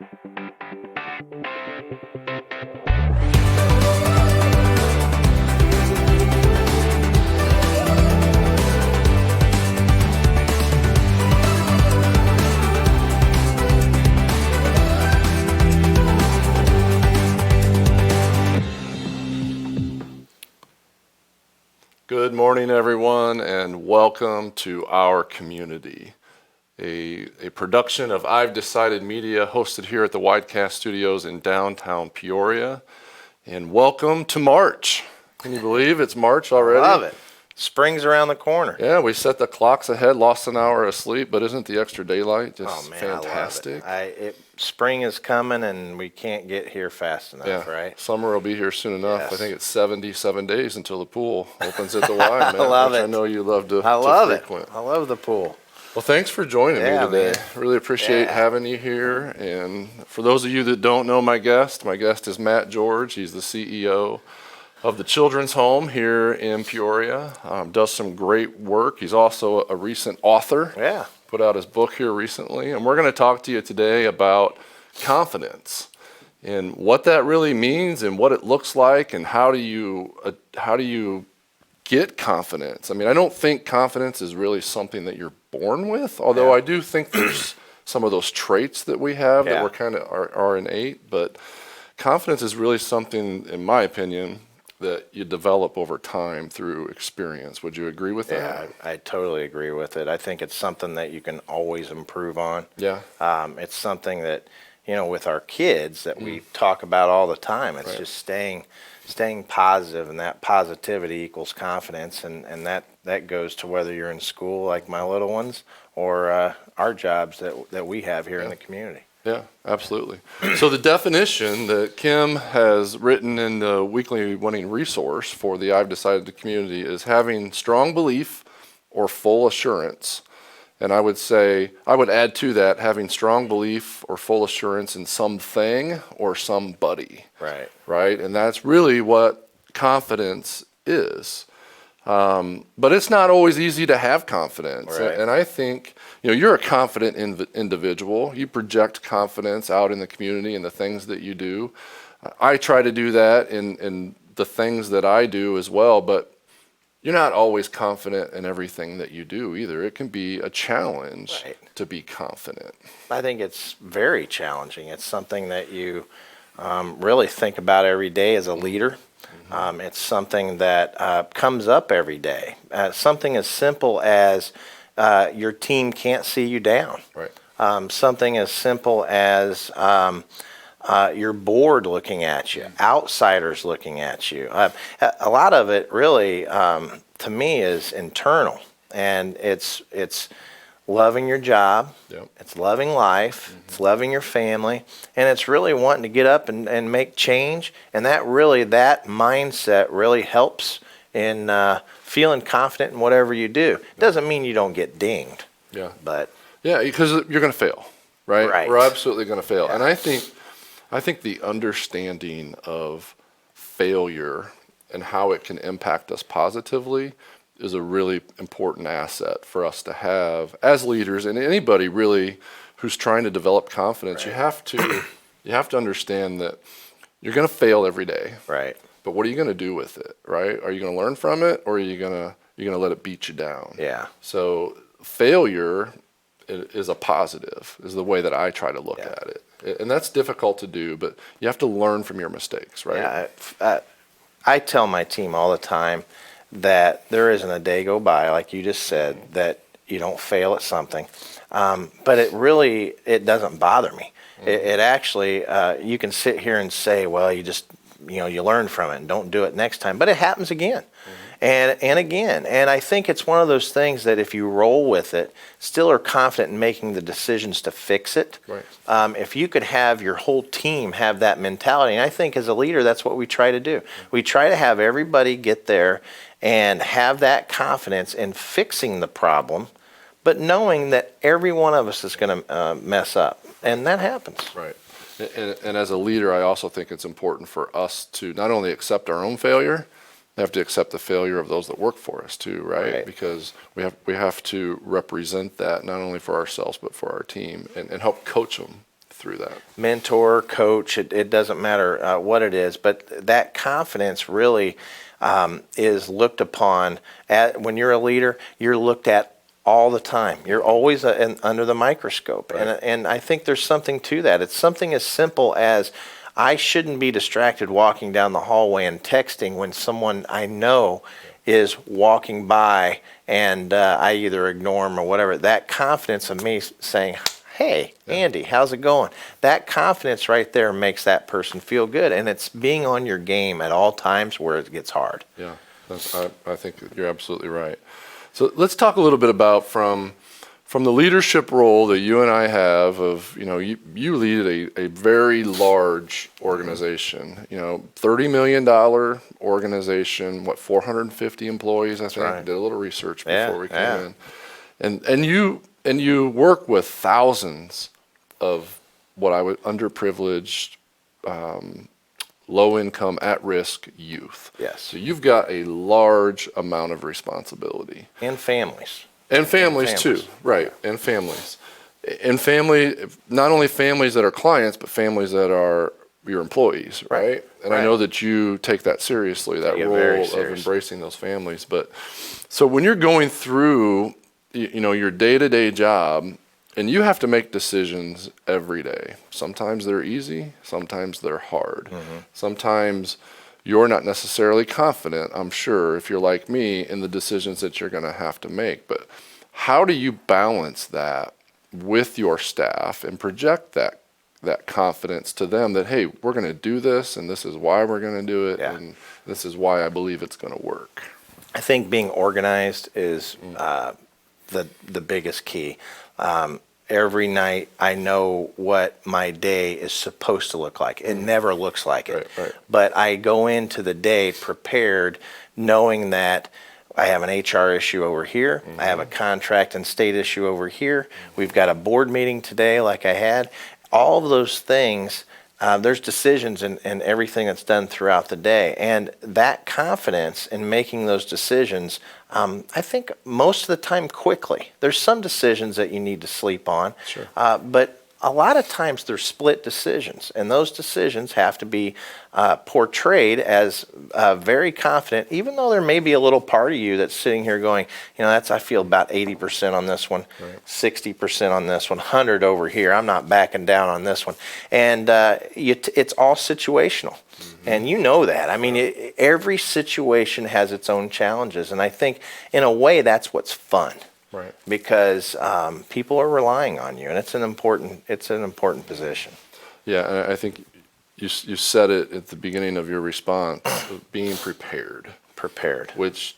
Good morning, everyone, and welcome to Our Community, a production of I've Decided Media, hosted here at the Widecast Studios in downtown Peoria. And welcome to March. Can you believe it's March already? Love it. Spring's around the corner. Yeah, we set the clocks ahead, lost an hour of sleep, but isn't the extra daylight just fantastic? I love it. Spring is coming, and we can't get here fast enough, right? Summer will be here soon enough. Yes. I think it's 77 days until the pool opens at the Y, man. I love it. I know you love to frequent. I love the pool. Well, thanks for joining me today. Man. Really appreciate having you here. And for those of you that don't know my guest is Matt George. He's the CEO of the Children's Home here in Peoria. Does some great work. He's also a recent author. Yeah. Put out his book here recently. And we're going to talk to you today about confidence and what that really means and what it looks like and how do you get confidence. I mean, I don't think confidence is really something that you're born with, although I do think there's some of those traits that we have that we're kind of are innate, but confidence is really something, in my opinion, that you develop over time through experience. Would you agree with that? Yeah, I totally agree with it. I think it's something that you can always improve on. Yeah. It's something that, with our kids that we talk about all the time. It's just staying positive, and that positivity equals confidence, and that goes to whether you're in school like my little ones or our jobs that we have here in the community. Yeah, absolutely. So the definition that Kim has written in the weekly winning resource for the I've Decided the community is having strong belief or full assurance. And I would add to that, having strong belief or full assurance in something or somebody. Right. Right? And that's really what confidence is. But it's not always easy to have confidence. Right. And I think, you're a confident individual. You project confidence out in the community and the things that you do. I try to do that in the things that I do as well, but you're not always confident in everything that you do either. It can be a challenge to be confident. I think it's very challenging. It's something that you really think about every day as a leader. It's something that comes up every day. Something as simple as your team can't see you down. Right. Something as simple as your board looking at you, outsiders looking at you. A lot of it really, to me, is internal, and it's loving your job, it's loving life, it's loving your family, and it's really wanting to get up and make change, and that mindset really helps in feeling confident in whatever you do. It doesn't mean you don't get dinged. Yeah. But because you're going to fail, right? Right. We're absolutely going to fail. Yeah. And I think the understanding of failure and how it can impact us positively is a really important asset for us to have as leaders, and anybody really who's trying to develop confidence. You have to understand that you're going to fail every day. Right. But what are you going to do with it, right? Are you going to learn from it, or are you going to let it beat you down? Yeah. So failure is a positive, is the way that I try to look at it. And that's difficult to do, but you have to learn from your mistakes, right? Yeah, I tell my team all the time that there isn't a day go by, like you just said, that you don't fail at something. But it doesn't bother me. It actually, you can sit here and say, well, you learn from it and don't do it next time, but it happens again. And again, and I think it's one of those things that if you roll with it, still are confident in making the decisions to fix it. Right. If you could have your whole team have that mentality, and I think as a leader, that's what we try to do. We try to have everybody get there and have that confidence in fixing the problem, but knowing that every one of us is going to mess up, and that happens. Right. And as a leader, I also think it's important for us to not only accept our own failure, we have to accept the failure of those that work for us too, right? Because we have to represent that not only for ourselves but for our team and help coach them through that. Mentor, coach, it doesn't matter what it is, but that confidence really is looked upon when you're a leader. You're looked at all the time. You're always under the microscope, Right. and I think there's something to that. It's something as simple as I shouldn't be distracted walking down the hallway and texting when someone I know is walking by, and I either ignore them or whatever. That confidence of me saying, "Hey, Andy, how's it going?" That confidence right there makes that person feel good, and it's being on your game at all times where it gets hard. Yeah, I think you're absolutely right. So let's talk a little bit about from the leadership role that you and I have of, you lead a very large organization, $30 million organization, 450 employees, I think. right. Did a little research Yeah, before we came yeah. in. And you work with thousands of what I would underprivileged, low income, at risk youth. Yes. So you've got a large amount of responsibility. And families. And families too, right, and families. And not only families that are clients, but families that are your employees, right? And I know that you take that seriously, that Take it role very of seriously. embracing those families. But so when you're going through, your day-to-day job, and you have to make decisions every day. Sometimes they're easy, sometimes they're hard. Sometimes you're not necessarily confident, I'm sure, if you're like me, in the decisions that you're going to have to make. But how do you balance that with your staff and project that confidence to them that, hey, we're going to do this, and this is why we're going to do it, Yeah. and this is why I believe it's going to work? I think being organized is the biggest key. Every night I know what my day is supposed to look like. It never looks like it. Right. But I go into the day prepared, knowing that I have an HR issue over here. I have a contract and state issue over here. We've got a board meeting today like I had. All of those things, there's decisions in everything that's done throughout the day. And that confidence in making those decisions, I think most of the time quickly. There's some decisions that you need to sleep on. Sure. But a lot of times they're split decisions, and those decisions have to be portrayed as very confident, even though there may be a little part of you that's sitting here going, I feel about 80% on this one, 60% on this one, 100 over here. I'm not backing down on this one. And it's all situational. And you know that. I mean, every situation has its own challenges, and I think in a way that's what's fun. Right. Because people are relying on you, and it's an important position. Yeah, and I think you said it at the beginning of your response, of being prepared. Prepared. Which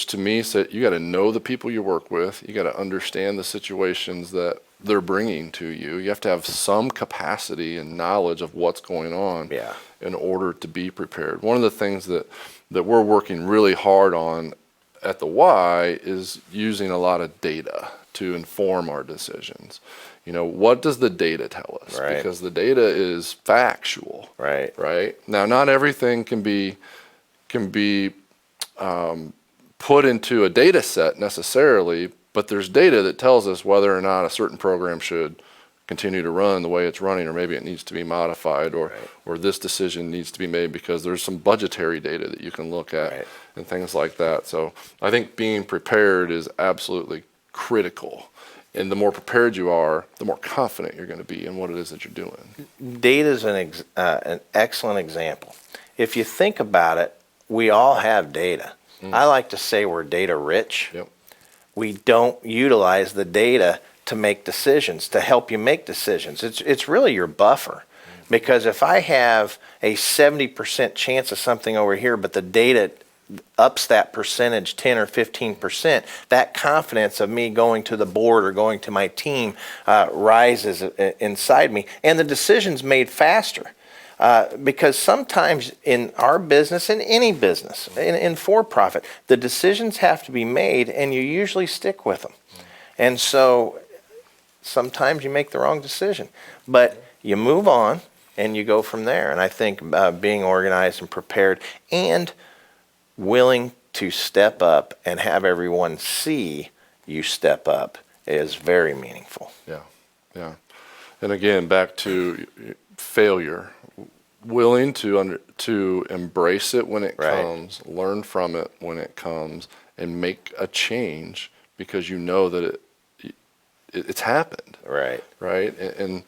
to me said you got to know the people you work with. You got to understand the situations that they're bringing to you. You have to have some capacity and knowledge of what's going on in order to be prepared. One of the things that we're working really hard on at the Y is using a lot of data to inform our decisions. What does the data tell us? Right. Because the data is factual. Right. Now, not everything can be put into a data set necessarily, but there's data that tells us whether or not a certain program should continue to run the way it's running, or maybe it needs to be modified, or this decision needs to be made because there's some budgetary data that you can look at and things like that. So I think being prepared is absolutely critical. And the more prepared you are, the more confident you're going to be in what it is that you're doing. Data is an excellent example. If you think about it, we all have data. I like to say we're data rich. Yep. We don't utilize the data to make decisions, to help you make decisions. It's really your buffer. Because if I have a 70% chance of something over here, but the data ups that percentage 10 or 15%, that confidence of me going to the board or going to my team rises inside me, and the decision's made faster. Because sometimes in our business, in any business, in for-profit, the decisions have to be made, and you usually stick with them. And so sometimes you make the wrong decision, but you move on and you go from there. And I think being organized and prepared and willing to step up and have everyone see you step up is very meaningful. Yeah. And again, back to failure, willing to embrace it when it Right. comes, learn from it when it comes, and make a change because you know that it's happened, Right. right? And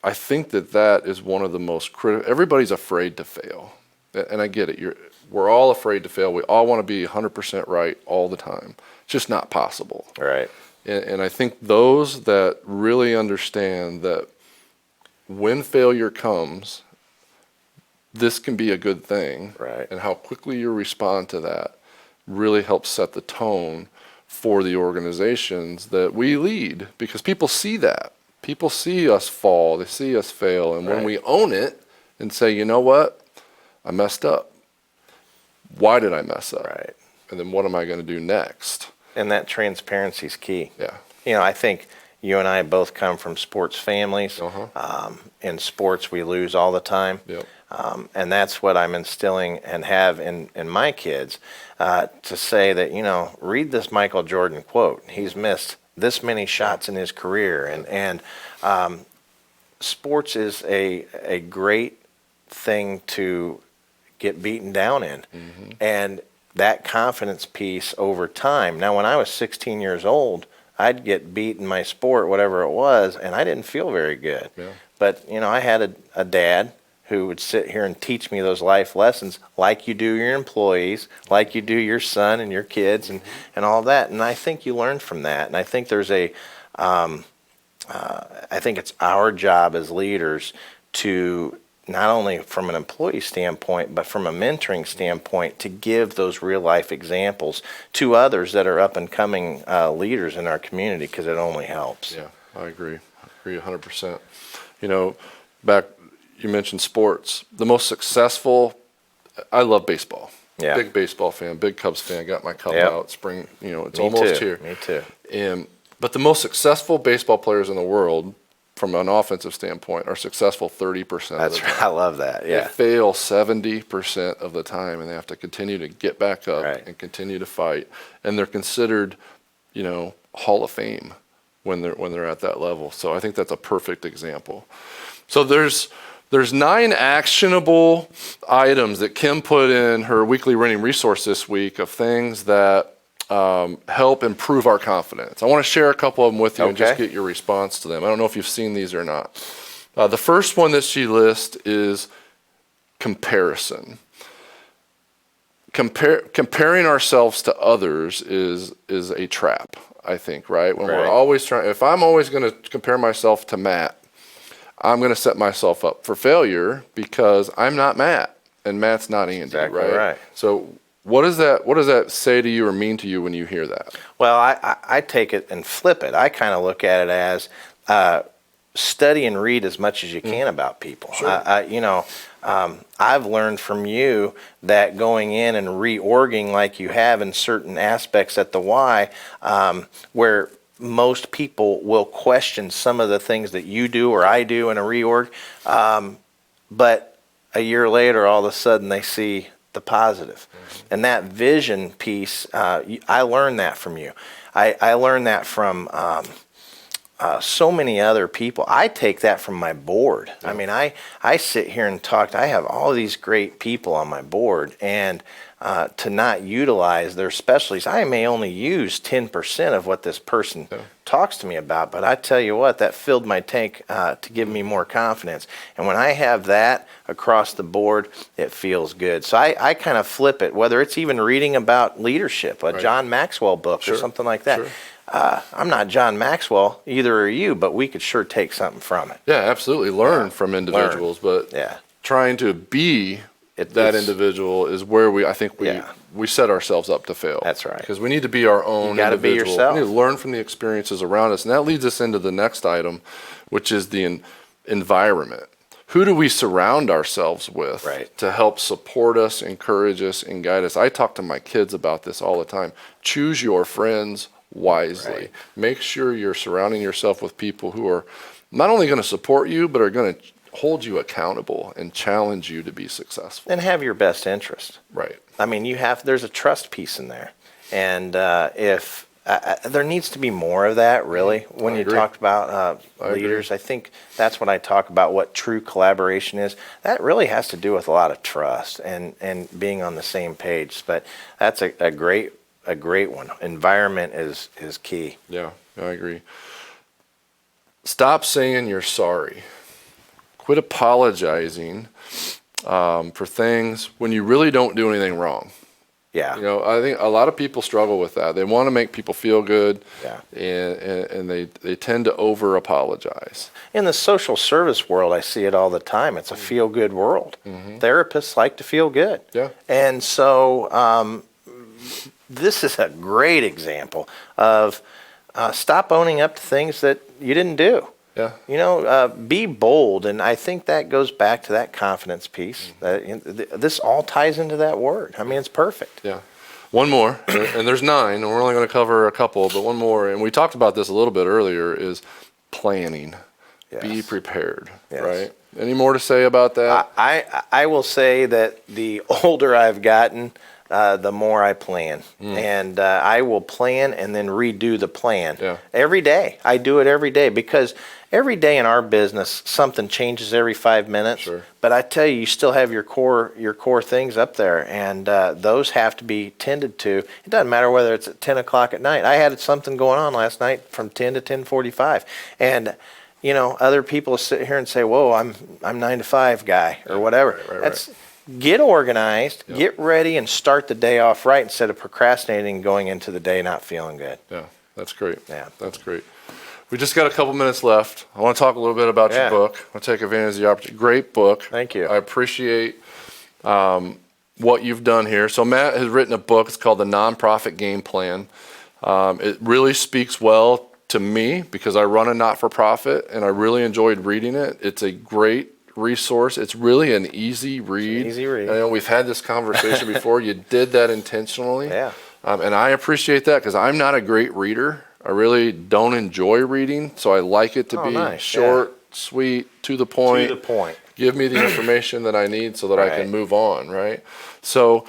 I think that is one of the most critical. Everybody's afraid to fail, and I get it. We're all afraid to fail. We all want to be 100% right all the time. It's just not possible. Right. And I think those that really understand that when failure comes, this can be a good thing, Right. and how quickly you respond to that really helps set the tone for the organizations that we lead, because people see that. People see us fall, they see us fail, and when Right. we own it and say, you know what, I messed up. Why did I mess up? Right. And then what am I going to do next? And that transparency is key. Yeah. I think you and I both come from sports families. Uh-huh. In sports, we lose all the time. Yep. And that's what I'm instilling and have in my kids, to say that, read this Michael Jordan quote. He's missed this many shots in his career. And sports is a great thing to get beaten down in. Mm-hmm. And that confidence piece over time. Now, when I was 16 years old, I'd get beat in my sport, whatever it was, and I didn't feel very good. Yeah. But, I had a dad who would sit here and teach me those life lessons like you do your employees, like you do your son and your kids and all of that. And I think you learn from that. And I think there's I think it's our job as leaders to, not only from an employee standpoint, but from a mentoring standpoint, to give those real life examples to others that are up and coming leaders in our community, because it only helps. Yeah, I agree. I agree 100%. You mentioned sports. The most successful, I love baseball. Yeah. Big baseball fan, big Cubs fan. Got my Cub Yep. out. Spring, it's Me almost too. here. Me too. But the most successful baseball players in the world, from an offensive standpoint, are successful 30% of the That's time. right. I love that. They Yeah. fail 70% of the time, and they have to continue to get back up Right. and continue to fight. And they're considered, Hall of Fame when they're at that level. So I think that's a perfect example. So there's 9 actionable items that Kim put in her weekly running resource this week of things that help improve our confidence. I want to share a couple of them with you and just Okay. get your response to them. I don't know if you've seen these or not. The first one that she lists is comparison. Comparing ourselves to others is a trap, I think, right? When we're Right. always if I'm always going to compare myself to Matt, I'm going to set myself up for failure because I'm not Matt and Matt's not Andy, Exactly right? right. So what does that say to you or mean to you when you hear that? Well, I take it and flip it. I kind of look at it as study and read as much as you can about people. Sure. I've learned from you that going in and reorging like you have in certain aspects at the Y, where most people will question some of the things that you do or I do in a reorg, but a year later, all of a sudden they see the positive. And that vision piece, I learned that from you. I learned that from so many other people. I take that from my board. I mean, I sit here and talk. I have all these great people on my board, and to not utilize their specialties, I may only use 10% of what this person talks to me about. But I tell you what, that filled my tank to give me more confidence. And when I have that across the board, it feels good. So I kind of flip it, whether it's even reading about leadership, a John Maxwell book or something like that. Sure. I'm not John Maxwell, either are you, but we could sure take something from it. Yeah, absolutely. Learn from individuals, but Yeah. trying to be that individual is where I think we set ourselves up to fail. That's right. Because we need to be our own You gotta be individual. yourself. We need to learn from the experiences around us. And that leads us into the next item, which is the environment. Who do we surround ourselves with to help support us, encourage us, and guide us? I talk to my kids about this all the time. Choose your friends wisely. Right. Make sure you're surrounding yourself with people who are not only going to support you, but are going to hold you accountable and challenge you to be successful. And have your best interest. Right. I mean, there's a trust piece in there. And if there needs to be more of that, really. When I you agree. talk about agree. leaders, I think that's when I talk about what true collaboration is. That really has to do with a lot of trust and being on the same page. But that's a great one. Environment is key. Yeah, I agree. Stop saying you're sorry. Quit apologizing for things when you really don't do anything wrong. Yeah. You know, I think a lot of people struggle with that. They want to make people feel good, Yeah. and they tend to over apologize. In the social service world, I see it all the time. It's a feel-good world. Therapists like to feel good. Yeah. And so this is a great example of stop owning up to things that you didn't do. Yeah. You know, be bold. And I think that goes back to that confidence piece. This all ties into that word. I mean, it's perfect. Yeah. One more, and there's 9, and we're only going to cover a couple, but one more, and we talked about this a little bit earlier, is planning. Be Yes. prepared, Yes. right? Any more to say about that? I will say that the older I've gotten, the more I plan. And I will plan and then redo the plan every day. I do it every day because every day in our business, something changes every 5 minutes. Sure. But I tell you, you still have your core things up there, and those have to be tended to. It doesn't matter whether it's at 10 o'clock at night. I had something going on last night from 10 to 10:45, and you know, other people sit here and say, "Whoa, I'm 9 to 5 guy," or whatever. Right. Get organized, get ready, and start the day off right instead of procrastinating and going into the day not feeling good. Yeah, that's great. Yeah. That's great. We just got a couple minutes left. I want to talk a little bit about your Yeah. book. I want to take advantage of the opportunity. Great book. Thank you. I appreciate what you've done here. So Matt has written a book. It's called The Nonprofit Game Plan. It really speaks well to me because I run a not-for-profit, and I really enjoyed reading it. It's a great resource. It's really an easy read. Easy read. I know we've had this conversation before. You did that intentionally. Yeah. And I appreciate that because I'm not a great reader. I really don't enjoy reading, so I like it to be nice. short, sweet, to the point. To the point. Give me the information that I need so that I Right. can move on, right? So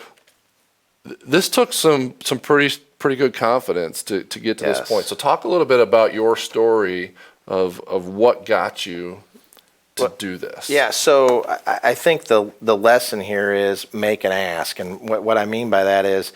this took some pretty good confidence to get to this Yes. point. So talk a little bit about your story of what got you to do this. Yeah, so I think the lesson here is make an ask. And what I mean by that is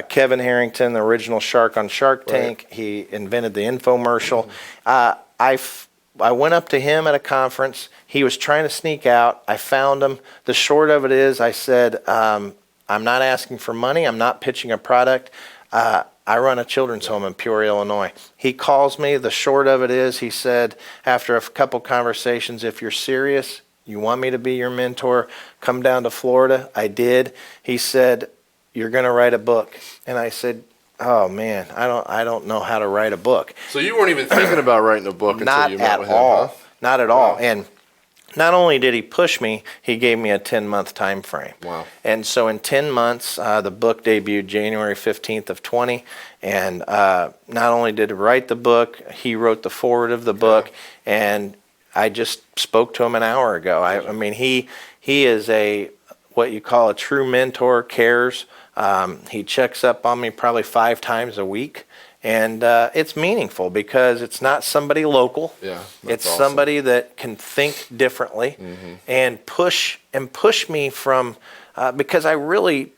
Kevin Harrington, the original shark on Shark Tank, he invented the infomercial. I went up to him at a conference. He was trying to sneak out. I found him. The short of it is I said, I'm not asking for money. I'm not pitching a product. I run a children's home in Peoria, Illinois. He calls me. The short of it is he said, after a couple conversations, if you're serious, you want me to be your mentor, come down to Florida. I did. He said, you're going to write a book. And I said, oh man, I don't know how to write a book. So you weren't even thinking about writing a book until Not you met at with him, all. huh? Not at all. And not only did he push me, he gave me a 10-month time frame. Wow. And so in 10 months, the book debuted January 15th of 20. And not only did he write the book, he wrote the foreword of the book. And I just spoke to him an hour ago. I mean, he is what you call a true mentor, cares. He checks up on me probably 5 times a week. And it's meaningful because it's not somebody local. Yeah, it's awesome. somebody that can think differently and push me from because I really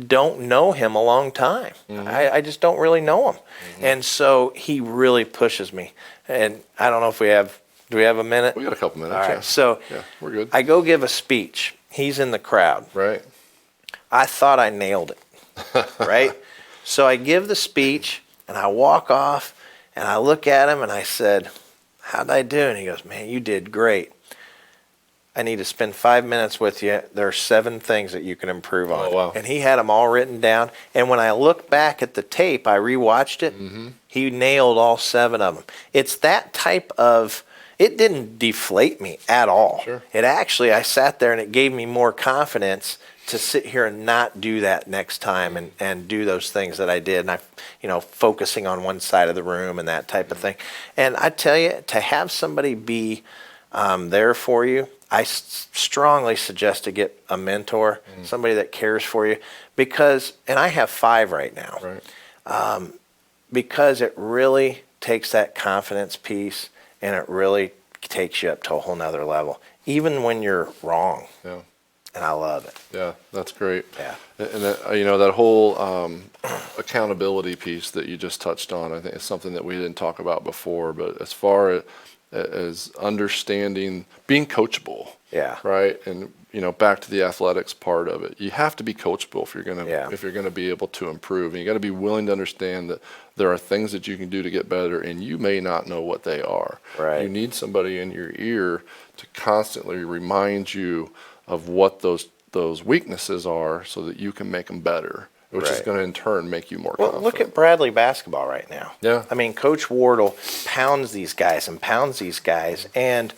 don't know him a long time. I just don't really know him. And so he really pushes me. And I don't know if do we have a minute? We got a couple minutes. All right. Yeah. So Yeah, we're good. I go give a speech. He's in the crowd. Right. I thought I nailed it. Right? So I give the speech. And I walk off, and I look at him, and I said, how'd I do? And he goes, man, you did great. I need to spend 5 minutes with you. There are 7 things that you can improve on. Oh, wow. And he had them all written down. And when I look back at the tape, I rewatched it. He nailed all 7 of them. It's that type of, it didn't deflate me at all. Sure. It actually, I sat there, and it gave me more confidence to sit here and not do that next time and do those things that I did. And focusing on one side of the room and that type of thing. And I tell you, to have somebody be there for you, I strongly suggest to get a mentor, somebody that cares for you, because, and I have 5 right now. Right. because it really takes that confidence piece and it really takes you up to a whole nother level, even when you're wrong. Yeah. And I love it. Yeah, that's great. Yeah. And that, that whole accountability piece that you just touched on, I think is something that we didn't talk about before. But as far as understanding, being coachable, Yeah. right, and back to the athletics part of it, you have to be coachable if Yeah. you're gonna be able to improve, and you got to be willing to understand that there are things that you can do to get better, and you may not know what they are. Right. You need somebody in your ear to constantly remind you of what those weaknesses are so that you can make them better, which is Right. going to in turn make you more Well, confident. look at Bradley basketball right now. Yeah. I mean, Coach Wardle pounds these guys and pounds these guys, and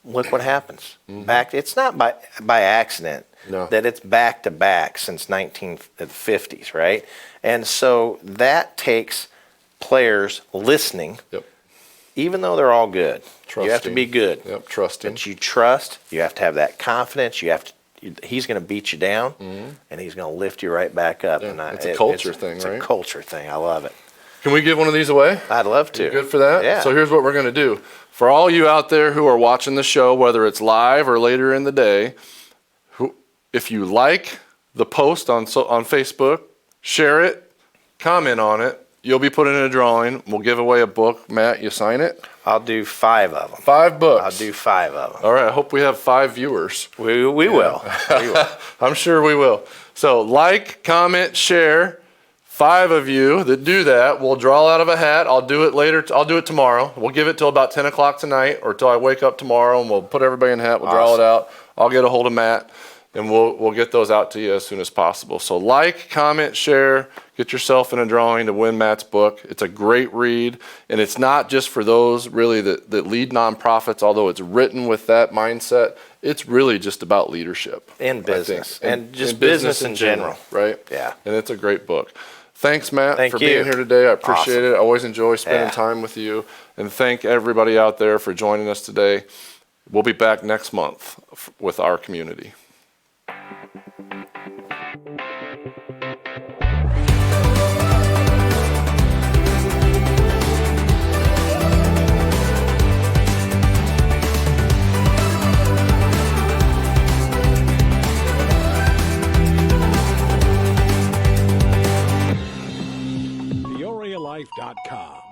look what happens. It's not by accident No. that it's back to back since 1950s, right? And so that takes players listening, Yep. even though they're all good. You have to Trusting. be good. Yep, trusting. But you trust. You have to have that confidence. He's going to beat you down, and he's going to lift you right back up. Yeah, And it's a culture thing, it's right? a culture thing. I love it. Can we give one of these away? I'd love to. You good for that? Yeah. So here's what we're going to do. For all you out there who are watching the show, whether it's live or later in the day, if you like the post on Facebook, share it, comment on it. You'll be put in a drawing. We'll give away a book. Matt, you sign it? I'll do 5 of them. 5 books. I'll do 5 of them. All right. I hope we have 5 viewers. We will. We will. I'm sure we will. So like, comment, share. 5 of you that do that, we'll draw out of a hat. I'll do it later. I'll do it tomorrow. We'll give it till about 10 o'clock tonight or till I wake up tomorrow, and we'll put everybody in a hat. We'll draw it out. I'll get a hold of Matt, and we'll get those out to you as soon as possible. So like, comment, share, get yourself in a drawing to win Matt's book. It's a great read, and it's not just for those really that lead nonprofits, although it's written with that mindset. It's really just about leadership. In I think. business. And just business in general. Right? Yeah. And it's a great book. Thanks, Matt, Thank for you. being here today. I appreciate Awesome. it. I always enjoy spending Yeah. time with you. And thank everybody out there for joining us today. We'll be back next month with our community. PeoriaLife.com.